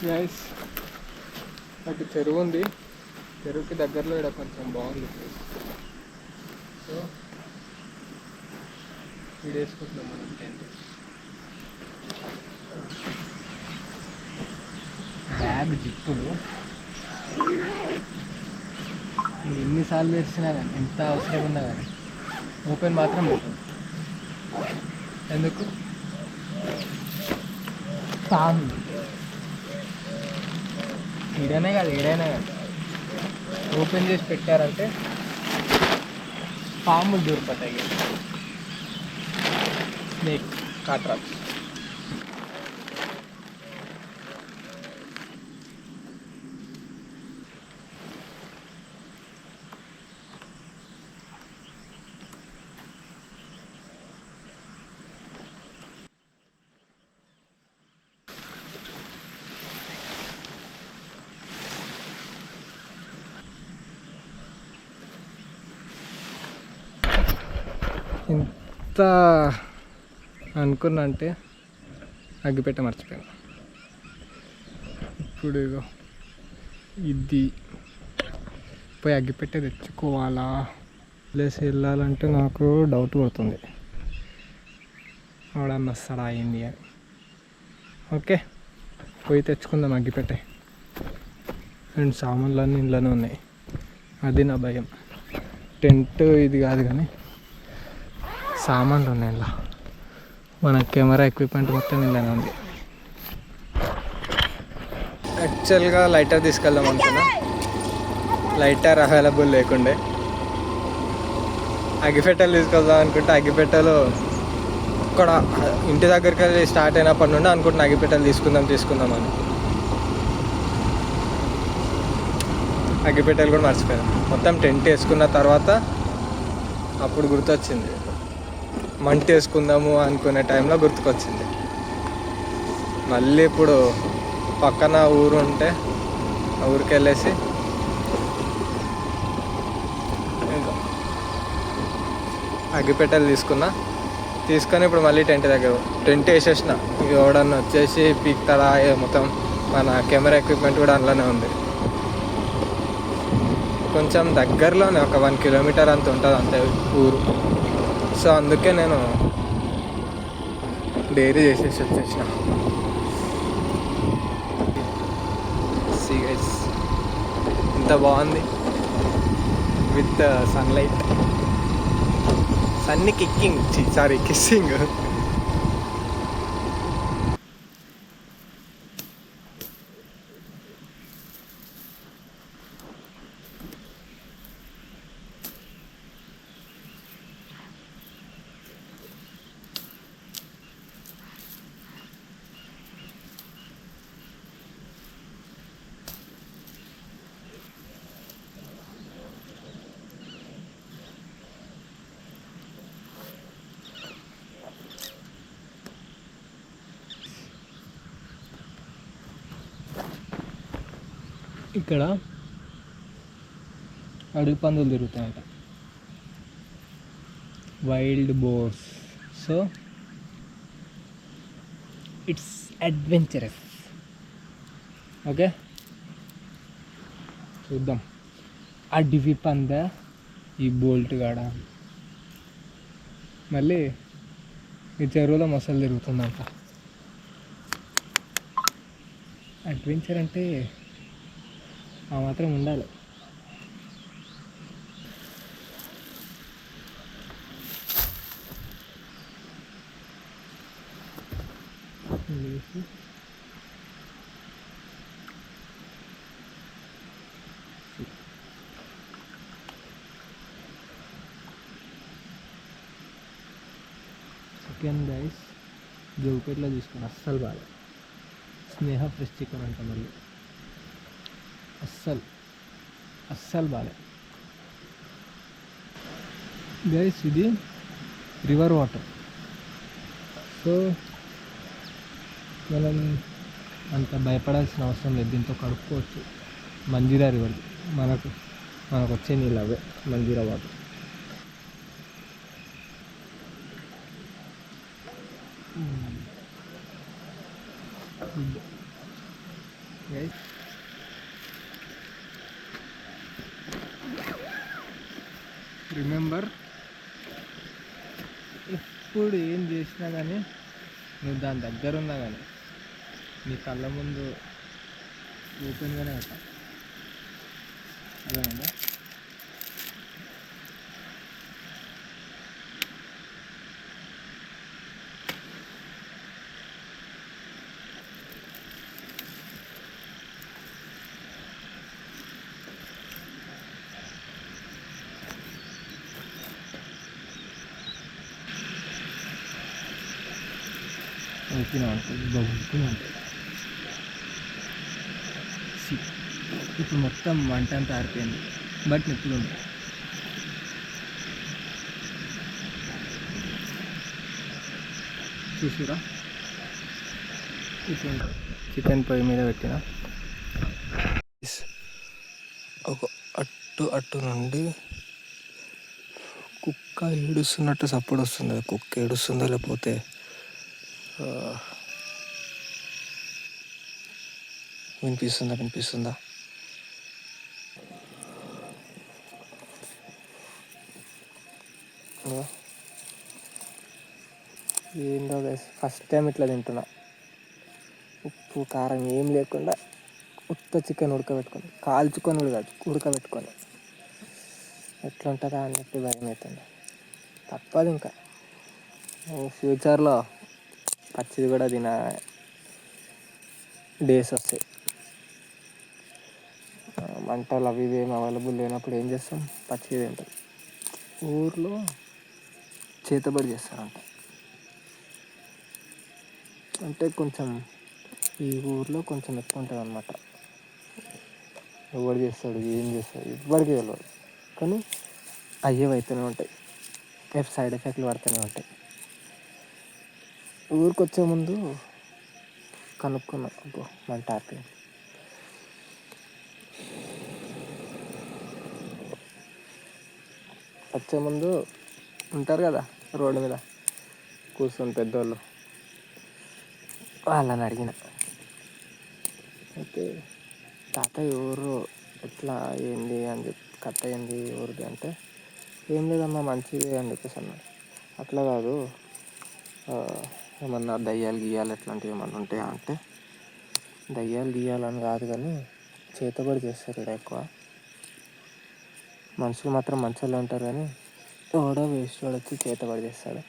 Guys అటు చెరువు ఉంది, చెరువుకి దగ్గరలో ఇక్కడ కొంచెం బాగుంది ప్లేస్. సో ఇది వేసుకుంటున్నాం మనం టెంట్. బ్యాగ్ జిప్పులు ఎన్నిసార్లు తెచ్చినా కానీ, ఎంత అవసరం ఉన్నా కానీ ఓపెన్ మాత్రం పెట్టాం. ఎందుకు? పాము ఈడనే కాదు, ఏడైనా కాదు, ఓపెన్ చేసి పెట్టారంటే పాములు దూరిపోతాయి. స్నేక్ కాట్రాప్స్. ఎంత అనుకున్నా అంటే అగ్గిపెట్ట మర్చిపోయాను. ఇప్పుడు ఇగో ఇది పోయి అగ్గిపెట్ట తెచ్చుకోవాలా ప్లేస్ వెళ్ళాలంటే నాకు డౌట్ పడుతుంది, ఆడన్న వస్తాడా అయింది అని. ఓకే, పోయి తెచ్చుకుందాం అగ్గిపెట్ట. అండ్ సామాన్లన్నీ ఇంట్లోనే ఉన్నాయి, అది నా భయం. టెంట్ ఇది కాదు కానీ సామాన్లు ఉన్నాయి ఇలా. మన కెమెరా ఎక్విప్మెంట్ మొత్తం ఇంట్లోనే ఉంది. యాక్చువల్గా లైటర్ తీసుకెళ్దాం అనుకున్నా, లైటర్ అవైలబుల్ లేకుండే. అగ్గిపెట్టెలు తీసుకెళ్దాం అనుకుంటే అగ్గిపెట్టెలు ఇక్కడ ఇంటి దగ్గరికి వెళ్ళి స్టార్ట్ అయినప్పటి నుండి అనుకుంటున్నా అగ్గిపెట్టెలు తీసుకుందామని. అగ్గిపెట్టెలు కూడా మర్చిపోయాను. మొత్తం టెంట్ వేసుకున్న తర్వాత అప్పుడు గుర్తొచ్చింది, మంట వేసుకుందాము అనుకునే టైంలో గుర్తుకొచ్చింది. మళ్ళీ ఇప్పుడు పక్కన ఊరు ఉంటే ఆ ఊరికి వెళ్ళేసి అగ్గిపెట్టెలు తీసుకొని ఇప్పుడు మళ్ళీ టెంట్ వేసేసిన. ఎవడన్నా వచ్చేసి పీక్తాడా మొత్తం. మన కెమెరా ఎక్విప్మెంట్ కూడా అందులోనే ఉంది. కొంచెం దగ్గరలోనే, ఒక 1 కిలోమీటర్ అంత ఉంటుంది అంతే ఊరు. సో అందుకే నేను డైరీ చేసేసి వచ్చేసిన. సీ గైస్, ఎంత బాగుంది విత్ సన్లైట్. Sunny kissing. ఇక్కడ అడవి పందులు తిరుగుతాయంట, wild boars. So it's adventurous. Okay, చూద్దాం. అడవి పంద, ఈ బోల్ట్ గాడ, మళ్ళీ ఈ చెరువులో మొసలు తిరుగుతుందంట. అడ్వెంచర్ అంటే ఆ మాత్రం ఉండాలి. చికెన్ రైస్ జోపేట్లో తీసుకుని అస్సలు బాగా. స్నేహ ఫ్రెష్ చికెన్ అంట, మళ్ళీ అస్సలు బాగా. గైస్ ఇది రివర్ వాటర్. సో మనం అంత భయపడాల్సిన అవసరం లేదు, దీంతో కడుక్కోవచ్చు. మంజీరా రివర్ మనకు వచ్చే నీళ్ళు అవే మంజీరా వాటర్. గైస్ రిమెంబర్, ఎప్పుడు ఏం చేసినా కానీ నువ్వు దాని దగ్గర ఉన్నా కానీ నీ కళ్ళ ముందు ఓపెన్గానే ఉంటా. అదేనా? ఓకేనా ఉంటుంది, బొగ్గున ఉంటుంది. ఇప్పుడు మొత్తం వంట అంతా ఆరిపోయింది, బట్ నిప్పులు ఉంది. చూసిరా, ఇప్పుడు చికెన్ పొయ్యి మీద పెట్టిన ఒక అట్టు నుండి కుక్క ఏడుస్తున్నట్టు సప్పుడు వస్తుంది. కుక్క ఏడుస్తుందో లేకపోతే వినిపిస్తుందా? ఏందో గైస్, ఫస్ట్ టైం ఇట్లా తింటున్నా. ఉప్పు కారం ఏం లేకుండా ఉత్త చికెన్ కాల్చుకొని ఉడకబెట్టుకొని ఎట్లా ఉంటుందా అని చెప్పి భయం అవుతుంది. తప్పదు, ఇంకా ఫ్యూచర్లో పచ్చిది కూడా తిన డేస్ వస్తాయి. మంటలు అవి ఇవి ఏం అవైలబుల్ లేనప్పుడు ఏం చేస్తాం, పచ్చిది తింటాం. ఊర్లో చేతబడి చేస్తారంట. అంటే కొంచెం ఈ ఊర్లో కొంచెం ఎక్కువ ఉంటుంది అన్నమాట. ఎవడు చేస్తాడు, ఏం చేస్తాడు ఎవ్వడికి తెలియదు, కానీ అయ్యేవి అయితేనే ఉంటాయి, సైడ్ ఎఫెక్ట్లు పడుతూనే ఉంటాయి. ఊరికి వచ్చే ముందు కనుక్కున్నాం, అబ్బో మంట ఆరిపోయింది. వచ్చే ముందు ఉంటారు కదా రోడ్డు మీద కూర్చొని పెద్దోళ్ళు, వాళ్ళని అడిగిన, అయితే తాతయ్య ఊరు ఎట్లా ఏంది అని చెప్పి, కథ ఏంది ఊరిది అంటే, ఏం లేదమ్మా మంచిది అని చెప్పేసి అన్నాడు. అట్లా కాదు, ఏమన్నా దయ్యాలు గీయాలి ఎట్లాంటివి ఏమన్నా ఉంటాయా అంటే, దయ్యాలు గీయాలని కాదు కానీ చేతబడి చేస్తారు ఇక్కడ ఎక్కువ. మనుషులు మాత్రం మంచోళ్ళే ఉంటారు, కానీ ఎవడో వేస్ట్ వాడు వచ్చి చేతబడి చేస్తాడు.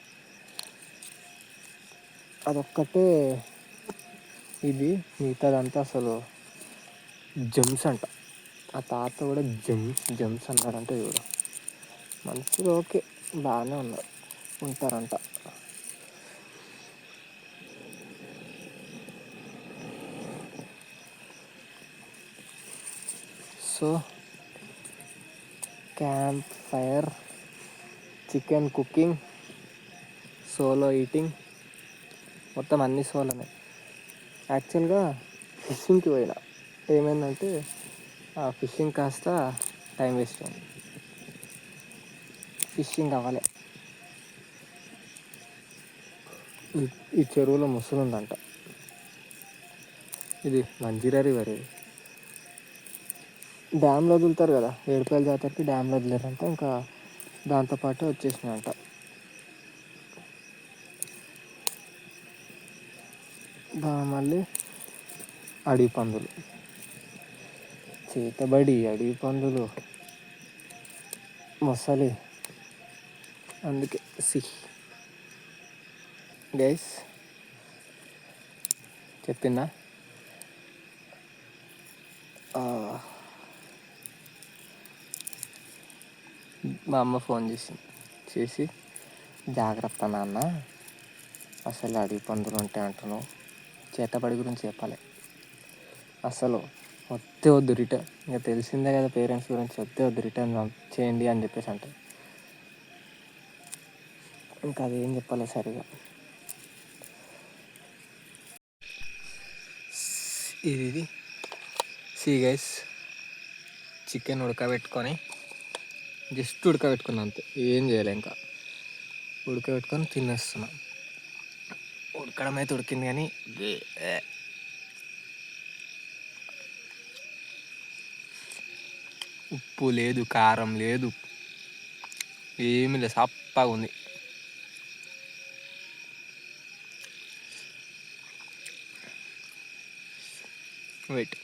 అదొక్కటే ఇది, మిగతాదంతా అసలు జెమ్స్ అంట. ఆ తాత కూడా జెమ్స్ అన్నాడంటే చూడు. మనుషులు ఓకే బాగానే ఉంటారంట. So camp fire, chicken cooking, solo eating, మొత్తం అన్ని సోలోనే. యాక్చువల్గా ఫిషింగ్కి పోయినా, ఏమైందంటే ఆ ఫిషింగ్ కాస్త టైం వేస్ట్ అయింది, ఫిషింగ్ అవ్వలే. ఈ చెరువులో ముసలి ఉందంట. ఇది మంజీరా రివర్. ఇది డ్యామ్లో వదులుతారు కదా, ఏడుపాయల జాతరకి డ్యామ్లో వదిలేరంట, ఇంకా దాంతోపాటు వచ్చేసినాయంట. మళ్ళీ అడవి పందులు, చేతబడి, అడవి పందులు, మొసలి. అందుకే గైస్ చెప్పిందా, మా అమ్మ ఫోన్ చేసి జాగ్రత్త నాన్న, అసలు అడవి పందులు ఉంటాయి అంటున్నావు, చేతబడి గురించి చెప్పాలి. అసలు వద్దు రిటర్న్, ఇంకా తెలిసిందే కదా పేరెంట్స్ గురించి, వద్దు రిటర్న్ చేయండి అని చెప్పేసి అంటే, ఇంకా అదేం చెప్పాలి సరిగా. ఇది గైస్ చికెన్ ఉడకబెట్టుకొని, జస్ట్ ఉడకబెట్టుకున్నా అంతే, ఏం చేయలే. ఇంకా ఉడకబెట్టుకొని తినేస్తున్నా. ఉడకడం అయితే ఉడికింది, కానీ ఉప్పు లేదు, కారం లేదు, ఏమీ లేదు, సప్పగా ఉంది. వెయిట్,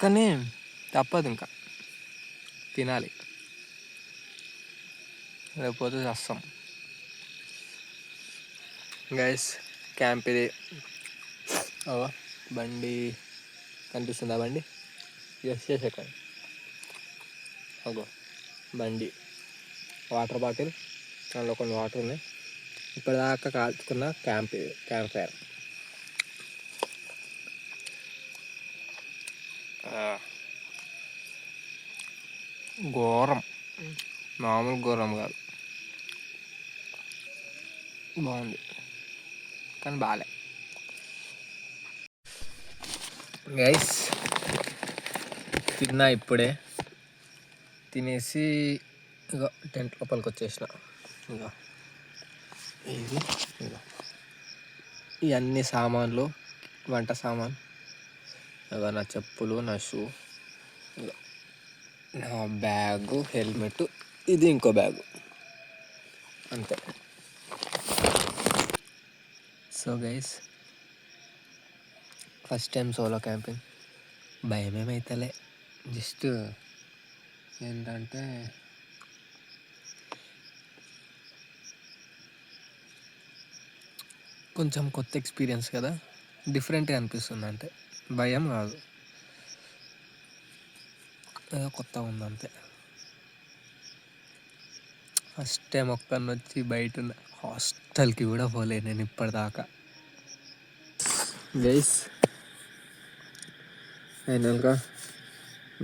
కానీ తప్పదు, ఇంకా తినాలి, లేకపోతే చస్తాం. గైస్ క్యాంప్ ఇది. బండి కనిపిస్తుందా? బండి ఎస్ ఎక్కడ? అగో బండి, వాటర్ బాటిల్, దానిలో కొన్ని వాటర్ ఉన్నాయి. ఇప్పటిదాకా కాల్చుకున్న క్యాంప్ ఫైర్. ఘోరం, మామూలు ఘోరం కాదు, బాగుంది కానీ బాగాలే. గైస్ తిన్నా ఇప్పుడే, తినేసి ఇగో టెంట్ లోపలికి వచ్చేసిన. ఇగో ఇది, ఇగో ఇవన్నీ సామాన్లు, వంట సామాన్, ఇగో నా చెప్పులు, నా షూ, ఇగో నా బ్యాగు, హెల్మెట్, ఇది ఇంకో బ్యాగు, అంతే. So guys first time solo camping, భయం ఏమైతలే, జస్ట్ ఏంటంటే కొంచెం కొత్త ఎక్స్పీరియన్స్ కదా, డిఫరెంట్గా అనిపిస్తుంది, అంటే భయం కాదు, ఏదో కొత్తగా ఉంది అంతే. ఫస్ట్ టైం ఒక్కడిని వచ్చి బయట ఉన్న హాస్టల్కి కూడా పోలే నేను ఇప్పటిదాకా. గైస్ ఫైనల్గా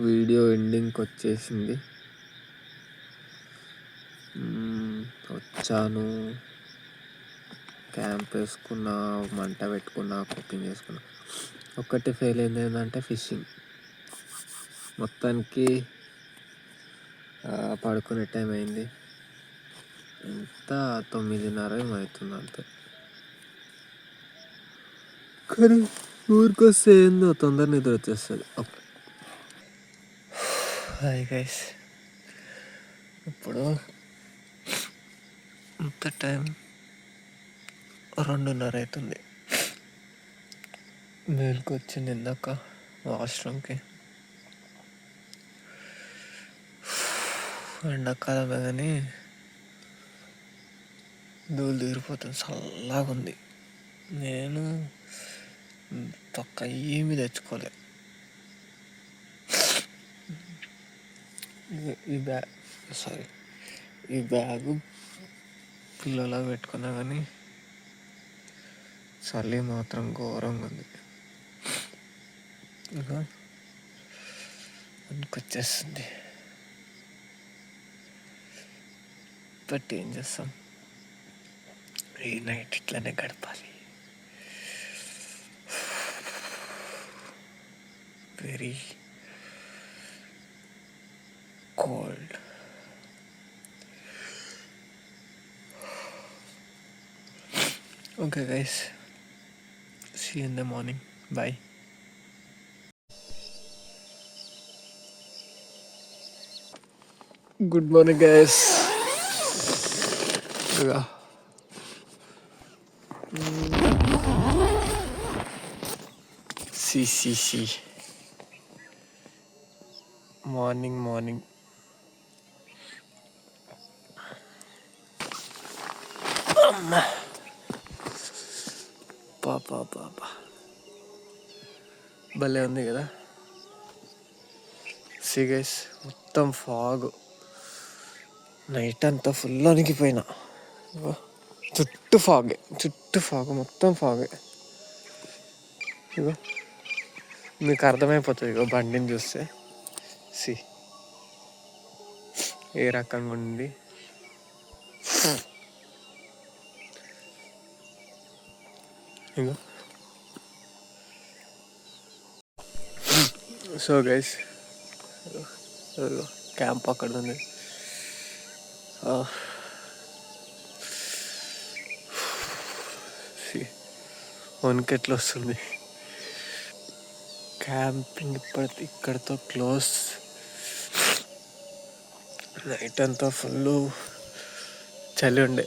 వీడియో ఎండింగ్కి వచ్చేసింది. వచ్చాను, క్యాంప్ వేసుకున్నా, మంట పెట్టుకున్నా, కుకింగ్ చేసుకున్నా. ఒక్కటి ఫెయిల్ అయింది ఏంటంటే ఫిషింగ్. మొత్తానికి పడుకునే టైం అయింది, ఎంత 9:30 ఏమవుతుంది అంతే. కానీ ఊరికొస్తే ఏందో తొందర నిద్ర వచ్చేస్తుంది. హాయ్ గైస్, ఇప్పుడు ఇంత టైం 2:30 అవుతుంది. మేలుకు వచ్చింది ఇందాక వాష్రూమ్కి. ఎండాకాలమే కానీ దూలు తీరిపోతుంది, చల్లగా ఉంది. నేను తొక్క ఏమీ తెచ్చుకోలే. ఈ బ్యాగు పిల్లలా పెట్టుకున్నా కానీ చలి మాత్రం ఘోరంగా ఉంది. ఇంకా వచ్చేస్తుంది, బట్ ఏం చేస్తాం, ఈ నైట్ ఇట్లానే గడపాలి. Very cold. Okay guys, see you in the morning. Bye. Good morning guys. See. Morning. పాపా భలే ఉంది కదా. సీ గైస్, మొత్తం ఫాగ్, నైట్ అంతా ఫుల్ అణిగిపోయినా. చుట్టూ ఫాగ్, మొత్తం ఫాగే. ఇగో మీకు అర్థమైపోతుంది ఇగో బండిని చూస్తే. సి ఏ రకంగా ఉంది. ఇగో సో గైస్, క్యాంప్ అక్కడ ఉంది. వణుకు ఎట్లా వస్తుంది. క్యాంపింగ్ ఇక్కడితో క్లోజ్. నైట్ అంతా ఫుల్ చలి ఉండే,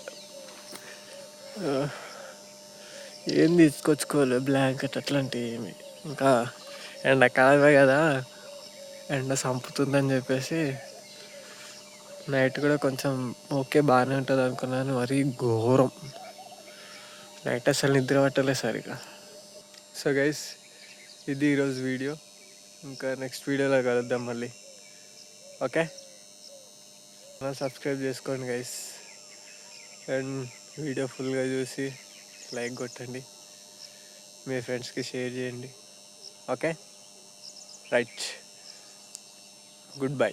ఏం తీసుకొచ్చుకోవాలి బ్లాంకెట్ అట్లాంటివి ఏమి. ఇంకా ఎండాకాలమే కదా, ఎండ చంపుతుందని చెప్పేసి నైట్ కూడా కొంచెం ఓకే బాగానే ఉంటుంది అనుకున్నాను. మరీ ఘోరం నైట్ అసలు నిద్ర పట్టలేదు సరిగా. సో గైస్, ఇది ఈరోజు వీడియో. ఇంకా నెక్స్ట్ వీడియోలో కలుద్దాం మళ్ళీ. ఓకే, సబ్స్క్రైబ్ చేసుకోండి గైస్, అండ్ వీడియో ఫుల్గా చూసి లైక్ కొట్టండి, మీ ఫ్రెండ్స్కి షేర్ చేయండి. Okay, right, good bye.